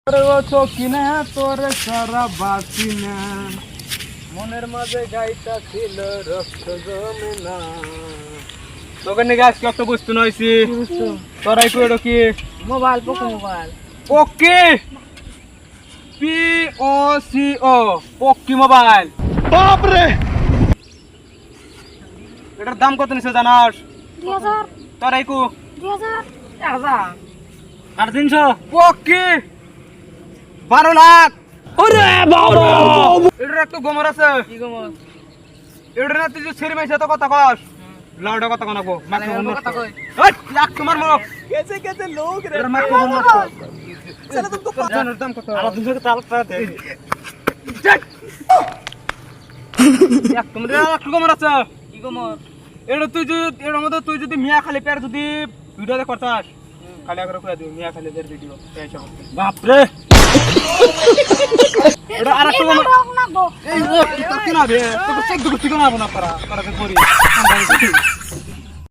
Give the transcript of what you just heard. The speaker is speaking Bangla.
তোরে সারা বাসি না মনের মাঝে গাইটা ছিল রক্ত জমে না তোকে নাকি আজকে একটা বুঝতে নইছি তোরাই কই এটা কি mobile Poco mobile okay P O C O পকি মোবাইল বাপ রে এটার দাম কত নিছে জানাস 2000 তোরাই কো 2000 আর 300 পকি 12 লাখ ওরে বাবা এটার একটু গোমর আছে কি গো মোর এটার না তুই যে ছেড়ে মাইছে তো কথা কস লাউডা কথা কোনা গো মাছ কথা কই ওই লাখ তোমার মুখ कैसे कैसे लोग এটার মাছ কোন নষ্ট चलो तुमको জানার দাম কত আর 200 টাকা তাল দে এক তোমার একটু গোমর আছে কি গো মোর এটা তুই যদি এর মধ্যে তুই যদি মিয়া খালি পের যদি ভিডিও রে করতাস খালি করে কইয়া দিবি মিয়া খালি দের ভিডিও এইসব বাপ রে এটা আরেকটু গোমর এই ও কি না রে তোকে চেক দুটো ঠিক না বনা পারা করি